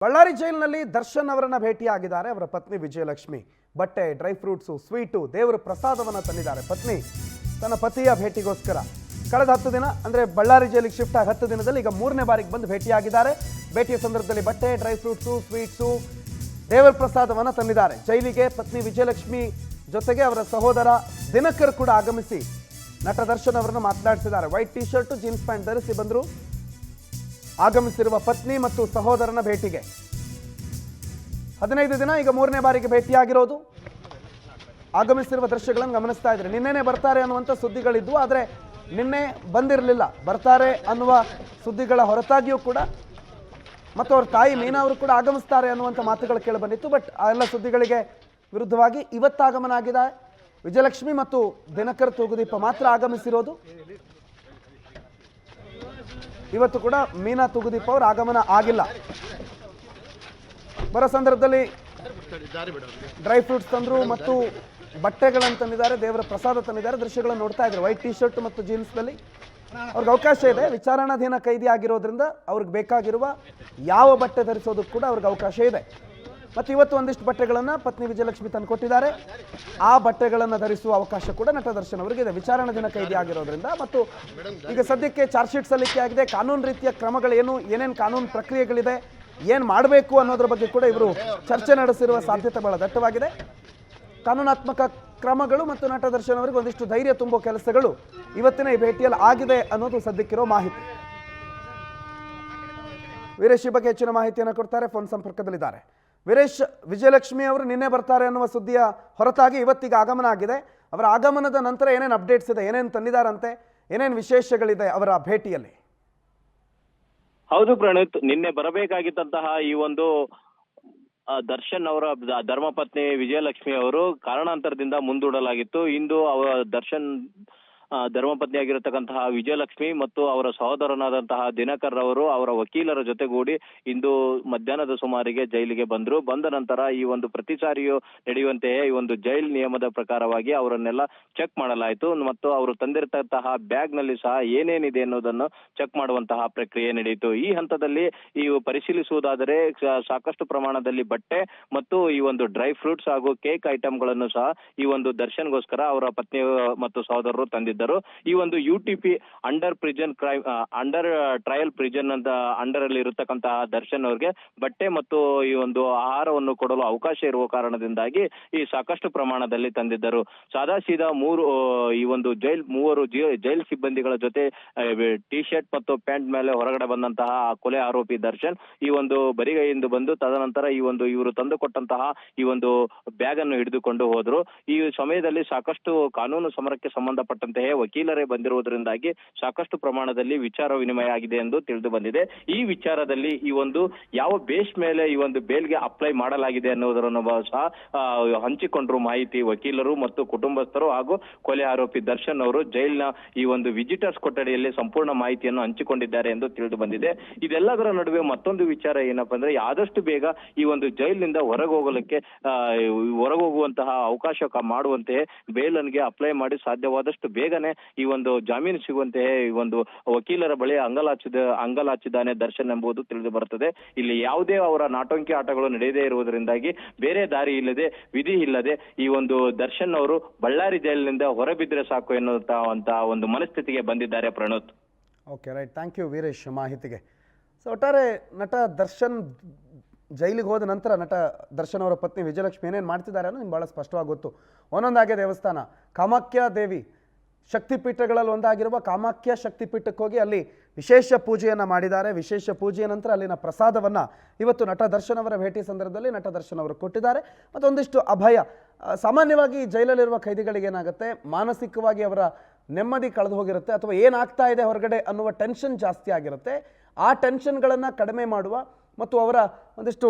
ಬಳ್ಳಾರಿ ಜೈಲಿನಲ್ಲಿ ದರ್ಶನ್ ಅವರನ್ನ ಭೇಟಿಯಾಗಿದ್ದಾರೆ ಅವರ ಪತ್ನಿ ವಿಜಯಲಕ್ಷ್ಮಿ. ಬಟ್ಟೆ, ಡ್ರೈ ಫ್ರೂಟ್ಸು, ಸ್ವೀಟು, ದೇವರ ಪ್ರಸಾದವನ್ನು ತಂದಿದ್ದಾರೆ. ಪತ್ನಿ ತನ್ನ ಪತಿಯ ಭೇಟಿಗೋಸ್ಕರ ಕಳೆದ 10 ದಿನ ಅಂದರೆ ಬಳ್ಳಾರಿ ಜೈಲಿಗೆ ಶಿಫ್ಟ್ ಆಗಿ 10 ದಿನದಲ್ಲಿ ಈಗ 3ನೇ ಬಾರಿಗೆ ಬಂದು ಭೇಟಿಯಾಗಿದ್ದಾರೆ. ಭೇಟಿಯ ಸಂದರ್ಭದಲ್ಲಿ ಬಟ್ಟೆ, ಡ್ರೈ ಫ್ರೂಟ್ಸು, ಸ್ವೀಟ್ಸು, ದೇವರ ಪ್ರಸಾದವನ್ನು ತಂದಿದ್ದಾರೆ. ಜೈಲಿಗೆ ಪತ್ನಿ ವಿಜಯಲಕ್ಷ್ಮಿ ಜೊತೆಗೆ ಅವರ ಸಹೋದರ ದಿನಕರ್ ಕೂಡ ಆಗಮಿಸಿ ನಟ ದರ್ಶನ್ ಅವರನ್ನು ಮಾತನಾಡಿಸಿದ್ದಾರೆ. White T shirt, jeans pant ಧರಿಸಿ ಬಂದರು. ಆಗಮಿಸಿರುವ ಪತ್ನಿ ಮತ್ತು ಸಹೋದರನ ಭೇಟಿಗೆ 15 ದಿನ ಈಗ 3ನೇ ಬಾರಿಗೆ ಭೇಟಿಯಾಗಿರೋದು. ಆಗಮಿಸಿರುವ ದೃಶ್ಯಗಳನ್ನು ಗಮನಿಸ್ತಾ ಇದ್ದಾರೆ. ನಿನ್ನೆನೇ ಬರ್ತಾರೆ ಅನ್ನುವಂಥ ಸುದ್ದಿಗಳಿದ್ವು, ಆದರೆ ನಿನ್ನೆ ಬಂದಿರಲಿಲ್ಲ. ಬರ್ತಾರೆ ಅನ್ನುವ ಸುದ್ದಿಗಳ ಹೊರತಾಗಿಯೂ ಕೂಡ ಮತ್ತು ಅವ್ರ ತಾಯಿ ಮೀನಾ ಅವರು ಕೂಡ ಆಗಮಿಸ್ತಾರೆ ಅನ್ನುವಂಥ ಮಾತುಗಳು ಕೇಳಿ ಬಂದಿತ್ತು. ಬಟ್ ಆ ಎಲ್ಲ ಸುದ್ದಿಗಳಿಗೆ ವಿರುದ್ಧವಾಗಿ ಇವತ್ತಾಗಮನ ಆಗಿದೆ. ವಿಜಯಲಕ್ಷ್ಮಿ ಮತ್ತು ದಿನಕರ್ ತೂಗುದೀಪ ಮಾತ್ರ ಆಗಮಿಸಿರೋದು. ಇವತ್ತು ಕೂಡ ಮೀನಾ ತೂಗುದೀಪ ಅವರು ಆಗಮನ ಆಗಿಲ್ಲ. ಬರೋ ಸಂದರ್ಭದಲ್ಲಿ ಡ್ರೈ ಫ್ರೂಟ್ಸ್ ತಂದರು ಮತ್ತು ಬಟ್ಟೆಗಳನ್ನು ತಂದಿದ್ದಾರೆ, ದೇವರ ಪ್ರಸಾದ ತಂದಿದ್ದಾರೆ. ದೃಶ್ಯಗಳನ್ನು ನೋಡ್ತಾ ಇದ್ದಾರೆ. ವೈಟ್ ಟಿ ಶರ್ಟ್ ಮತ್ತು ಜೀನ್ಸ್ನಲ್ಲಿ ಅವ್ರಿಗೆ ಅವಕಾಶ ಇದೆ. ವಿಚಾರಣಾಧೀನ ಕೈದಿ ಆಗಿರೋದ್ರಿಂದ ಅವ್ರಿಗೆ ಬೇಕಾಗಿರುವ ಯಾವ ಬಟ್ಟೆ ಧರಿಸೋದಕ್ಕೆ ಕೂಡ ಅವ್ರಿಗೆ ಅವಕಾಶ ಇದೆ. ಮತ್ತು ಇವತ್ತು ಒಂದಿಷ್ಟು ಬಟ್ಟೆಗಳನ್ನು ಪತ್ನಿ ವಿಜಯಲಕ್ಷ್ಮಿ ತಂದು ಕೊಟ್ಟಿದ್ದಾರೆ. ಆ ಬಟ್ಟೆಗಳನ್ನು ಧರಿಸುವ ಅವಕಾಶ ಕೂಡ ನಟ ದರ್ಶನ್ ಅವರಿಗೆ ಇದೆ, ವಿಚಾರಣಾಧೀನ ಕೈದಿ ಆಗಿರೋದ್ರಿಂದ. ಮತ್ತು ಈಗ ಸದ್ಯಕ್ಕೆ ಚಾರ್ಜ್ ಶೀಟ್ ಸಲ್ಲಿಕೆ ಆಗಿದೆ. ಕಾನೂನು ರೀತಿಯ ಕ್ರಮಗಳೇನು, ಏನೇನು ಕಾನೂನು ಪ್ರಕ್ರಿಯೆಗಳಿದೆ, ಏನು ಮಾಡಬೇಕು ಅನ್ನೋದ್ರ ಬಗ್ಗೆ ಕೂಡ ಇವರು ಚರ್ಚೆ ನಡೆಸಿರುವ ಸಾಧ್ಯತೆ ಬಹಳ ದಟ್ಟವಾಗಿದೆ. ಕಾನೂನಾತ್ಮಕ ಕ್ರಮಗಳು ಮತ್ತು ನಟ ದರ್ಶನ್ ಅವರಿಗೆ ಒಂದಿಷ್ಟು ಧೈರ್ಯ ತುಂಬೋ ಕೆಲಸಗಳು ಇವತ್ತಿನ ಈ ಭೇಟಿಯಲ್ಲಿ ಆಗಿದೆ ಅನ್ನೋದು ಸದ್ಯಕ್ಕಿರೋ ಮಾಹಿತಿ. ವೀರೇಶ್ ಈ ಬಗ್ಗೆ ಹೆಚ್ಚಿನ ಮಾಹಿತಿಯನ್ನು ಕೊಡ್ತಾರೆ, ಫೋನ್ ಸಂಪರ್ಕದಲ್ಲಿದ್ದಾರೆ. ವೀರೇಶ್, ವಿಜಯಲಕ್ಷ್ಮಿ ಅವರು ನಿನ್ನೆ ಬರ್ತಾರೆ ಅನ್ನುವ ಸುದ್ದಿಯ ಹೊರತಾಗಿ ಇವತ್ತಿಗೆ ಆಗಮನ ಆಗಿದೆ. ಅವರ ಆಗಮನದ ನಂತರ ಏನೇನು ಅಪ್ಡೇಟ್ಸ್ ಇದೆ, ಏನೇನು ತಂದಿದ್ದಾರಂತೆ, ಏನೇನು ವಿಶೇಷಗಳಿದೆ ಅವರ ಭೇಟಿಯಲ್ಲಿ? ಹೌದು ಪ್ರಣೀತ್, ನಿನ್ನೆ ಬರಬೇಕಾಗಿದ್ದಂತಹ ಈ ಒಂದು ದರ್ಶನ್ ಅವರ ಧರ್ಮಪತ್ನಿ ವಿಜಯಲಕ್ಷ್ಮಿ ಅವರು ಕಾರಣಾಂತರದಿಂದ ಮುಂದೂಡಲಾಗಿತ್ತು. ಇಂದು ಅವರ ದರ್ಶನ್ ಧರ್ಮಪತ್ನಿ ಆಗಿರತಕ್ಕಂತಹ ವಿಜಯಲಕ್ಷ್ಮಿ ಮತ್ತು ಅವರ ಸಹೋದರನಾದಂತಹ ದಿನಕರ್ ಅವರು ಅವರ ವಕೀಲರ ಜೊತೆಗೂಡಿ ಇಂದು ಮಧ್ಯಾಹ್ನದ ಸುಮಾರಿಗೆ ಜೈಲಿಗೆ ಬಂದರು. ಬಂದ ನಂತರ ಈ ಒಂದು ಪ್ರತಿ ಸಾರಿಯೂ ನಡೆಯುವಂತೆಯೇ ಈ ಒಂದು ಜೈಲ್ ನಿಯಮದ ಪ್ರಕಾರವಾಗಿ ಅವರನ್ನೆಲ್ಲ ಚೆಕ್ ಮಾಡಲಾಯಿತು ಮತ್ತು ಅವರು ತಂದಿರತಕ್ಕಂತಹ ಬ್ಯಾಗ್ ನಲ್ಲಿ ಸಹ ಏನೇನಿದೆ ಅನ್ನೋದನ್ನು ಚೆಕ್ ಮಾಡುವಂತಹ ಪ್ರಕ್ರಿಯೆ ನಡೆಯಿತು. ಈ ಹಂತದಲ್ಲಿ ಈ ಪರಿಶೀಲಿಸುವುದಾದರೆ ಸಾಕಷ್ಟು ಪ್ರಮಾಣದಲ್ಲಿ ಬಟ್ಟೆ ಮತ್ತು ಈ ಒಂದು ಡ್ರೈ ಫ್ರೂಟ್ಸ್ ಹಾಗೂ ಕೇಕ್ ಐಟಮ್ಗಳನ್ನು ಸಹ ಈ ಒಂದು ದರ್ಶನ್ಗೋಸ್ಕರ ಅವರ ಪತ್ನಿ ಮತ್ತು ಸಹೋದರರು ತಂದಿದ್ದರು. ಈ ಒಂದು UTP under ಪ್ರಿಜನ್ crime under trial ಪ್ರಿಜನ್ ಅಂತ ಅಂಡರ್ ಅಲ್ಲಿ ಇರತಕ್ಕಂತಹ ದರ್ಶನ್ ಅವರಿಗೆ ಬಟ್ಟೆ ಮತ್ತು ಈ ಒಂದು ಆಹಾರವನ್ನು ಕೊಡಲು ಅವಕಾಶ ಇರುವ ಕಾರಣದಿಂದಾಗಿ ಈ ಸಾಕಷ್ಟು ಪ್ರಮಾಣದಲ್ಲಿ ತಂದಿದ್ದರು. ಸಾದಾ ಸೀದಾ ಈ ಒಂದು ಮೂವರು ಜೈಲ್ ಸಿಬ್ಬಂದಿಗಳ ಜೊತೆ ಟಿ ಶರ್ಟ್ ಮತ್ತು ಪ್ಯಾಂಟ್ ಮೇಲೆ ಹೊರಗಡೆ ಬಂದಂತಹ ಕೊಲೆ ಆರೋಪಿ ದರ್ಶನ್ ಈ ಒಂದು ಬರಿಗೈಯಿಂದ ಬಂದು ತದನಂತರ ಇವರು ತಂದುಕೊಟ್ಟಂತಹ ಈ ಒಂದು ಬ್ಯಾಗ್ ಅನ್ನು ಹಿಡಿದುಕೊಂಡು ಹೋದ್ರು. ಈ ಸಮಯದಲ್ಲಿ ಸಾಕಷ್ಟು ಕಾನೂನು ಸಮರಕ್ಕೆ ಸಂಬಂಧಪಟ್ಟಂತೆ ವಕೀಲರೇ ಬಂದಿರುವುದರಿಂದಾಗಿ ಸಾಕಷ್ಟು ಪ್ರಮಾಣದಲ್ಲಿ ವಿಚಾರ ವಿನಿಮಯ ಆಗಿದೆ ಎಂದು ತಿಳಿದು ಬಂದಿದೆ. ಈ ವಿಚಾರದಲ್ಲಿ ಈ ಒಂದು ಯಾವ ಬೇಸ್ ಮೇಲೆ ಈ ಒಂದು ಬೇಲ್ಗೆ ಅಪ್ಲೈ ಮಾಡಲಾಗಿದೆ ಅನ್ನೋದನ್ನು ಸಹ ಹಂಚಿಕೊಂಡ್ರು ಮಾಹಿತಿ ವಕೀಲರು ಮತ್ತು ಕುಟುಂಬಸ್ಥರು ಹಾಗೂ ಕೊಲೆ ಆರೋಪಿ ದರ್ಶನ್ ಅವರು ಜೈಲಿನ ಈ ಒಂದು ವಿಜಿಟರ್ಸ್ ಕೊಠಡಿಯಲ್ಲಿ ಸಂಪೂರ್ಣ ಮಾಹಿತಿಯನ್ನು ಹಂಚಿಕೊಂಡಿದ್ದಾರೆ ಎಂದು ತಿಳಿದು ಬಂದಿದೆ. ಇದೆಲ್ಲದರ ನಡುವೆ ಮತ್ತೊಂದು ವಿಚಾರ ಏನಪ್ಪಾ ಅಂದ್ರೆ ಆದಷ್ಟು ಬೇಗ ಈ ಒಂದು ಜೈಲಿನಿಂದ ಹೊರಗೋಗುವಂತಹ ಅವಕಾಶ ಮಾಡುವಂತೆ ಬೇಲನ್ಗೆ ಅಪ್ಲೈ ಮಾಡಿ ಸಾಧ್ಯವಾದಷ್ಟು ಬೇಗನೆ ಈ ಒಂದು ಜಾಮೀನು ಸಿಗುವಂತೆ ಈ ಒಂದು ವಕೀಲರ ಬಳಿ ಅಂಗಲಾಚಿದ್ದಾನೆ ದರ್ಶನ್ ಎಂಬುದು ತಿಳಿದು ಬರುತ್ತದೆ. ಇಲ್ಲಿ ಯಾವುದೇ ಅವರ ನಾಟಂಕಿ ಆಟಗಳು ನಡೆಯದೇ ಇರುವುದರಿಂದಾಗಿ ಬೇರೆ ದಾರಿ ಇಲ್ಲದೆ ವಿಧಿ ಇಲ್ಲದೆ ಈ ಒಂದು ದರ್ಶನ್ ಅವರು ಬಳ್ಳಾರಿ ಜೈಲಿನಿಂದ ಹೊರಬಿದ್ದರೆ ಸಾಕು ಎನ್ನುವಂತಹ ಒಂದು ಮನಸ್ಥಿತಿಗೆ ಬಂದಿದ್ದಾರೆ. Pranoth, okay, right, thank you Veeresh ಮಾಹಿತಿಗೆ. ಸೊ ಒಟ್ಟಾರೆ ನಟ ದರ್ಶನ್ ಜೈಲಿಗೆ ಹೋದ ನಂತರ ನಟ ದರ್ಶನ್ ಅವರ ಪತ್ನಿ ವಿಜಯಲಕ್ಷ್ಮಿ ಏನೇನು ಮಾಡ್ತಿದ್ದಾರೆ ಅನ್ನೋದು ನಿಮ್ಗೆ ಭಾಳ ಸ್ಪಷ್ಟವಾಗಿ ಗೊತ್ತು. ಒಂದೊಂದಾಗೆ ದೇವಸ್ಥಾನ ಕಾಮಾಖ್ಯ ದೇವಿ ಶಕ್ತಿಪೀಠಗಳಲ್ಲಿ ಒಂದಾಗಿರುವ ಕಾಮಾಖ್ಯ ಶಕ್ತಿಪೀಠಕ್ಕೆ ಹೋಗಿ ಅಲ್ಲಿ ವಿಶೇಷ ಪೂಜೆಯನ್ನು ಮಾಡಿದ್ದಾರೆ. ವಿಶೇಷ ಪೂಜೆಯ ನಂತರ ಅಲ್ಲಿನ ಪ್ರಸಾದವನ್ನು ಇವತ್ತು ನಟ ದರ್ಶನ್ ಅವರ ಭೇಟಿ ಸಂದರ್ಭದಲ್ಲಿ ನಟ ದರ್ಶನ್ ಅವರು ಕೊಟ್ಟಿದ್ದಾರೆ. ಮತ್ತೊಂದಿಷ್ಟು ಅಭಯ. ಸಾಮಾನ್ಯವಾಗಿ ಜೈಲಲ್ಲಿರುವ ಖೈದಿಗಳಿಗೆ ಏನಾಗುತ್ತೆ, ಮಾನಸಿಕವಾಗಿ ಅವರ ನೆಮ್ಮದಿ ಕಳೆದು ಹೋಗಿರುತ್ತೆ ಅಥವಾ ಏನಾಗ್ತಾ ಇದೆ ಹೊರಗಡೆ ಅನ್ನುವ ಟೆನ್ಷನ್ ಜಾಸ್ತಿ ಆಗಿರುತ್ತೆ. ಆ ಟೆನ್ಷನ್ಗಳನ್ನು ಕಡಿಮೆ ಮಾಡುವ ಮತ್ತು ಅವರ ಒಂದಿಷ್ಟು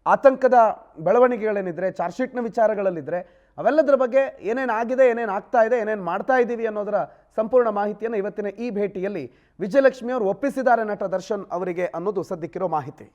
ಆತಂಕದ ಬೆಳವಣಿಗೆಗಳೇನಿದ್ರೆ, ಚಾರ್ಜ್ ಶೀಟ್ನ ವಿಚಾರಗಳಲ್ಲಿದ್ದರೆ ಅವೆಲ್ಲದರ ಬಗ್ಗೆ ಏನೇನು ಆಗಿದೆ, ಏನೇನು ಆಗ್ತಾ ಇದೆ, ಏನೇನು ಮಾಡ್ತಾ ಇದ್ದೀವಿ ಅನ್ನೋದರ ಸಂಪೂರ್ಣ ಮಾಹಿತಿಯನ್ನು ಇವತ್ತಿನ ಈ ಭೇಟಿಯಲ್ಲಿ ವಿಜಯಲಕ್ಷ್ಮಿ ಅವರು ಒಪ್ಪಿಸಿದ್ದಾರೆ ನಟ ದರ್ಶನ್ ಅವರಿಗೆ ಅನ್ನೋದು ಸದ್ಯಕ್ಕಿರೋ ಮಾಹಿತಿ.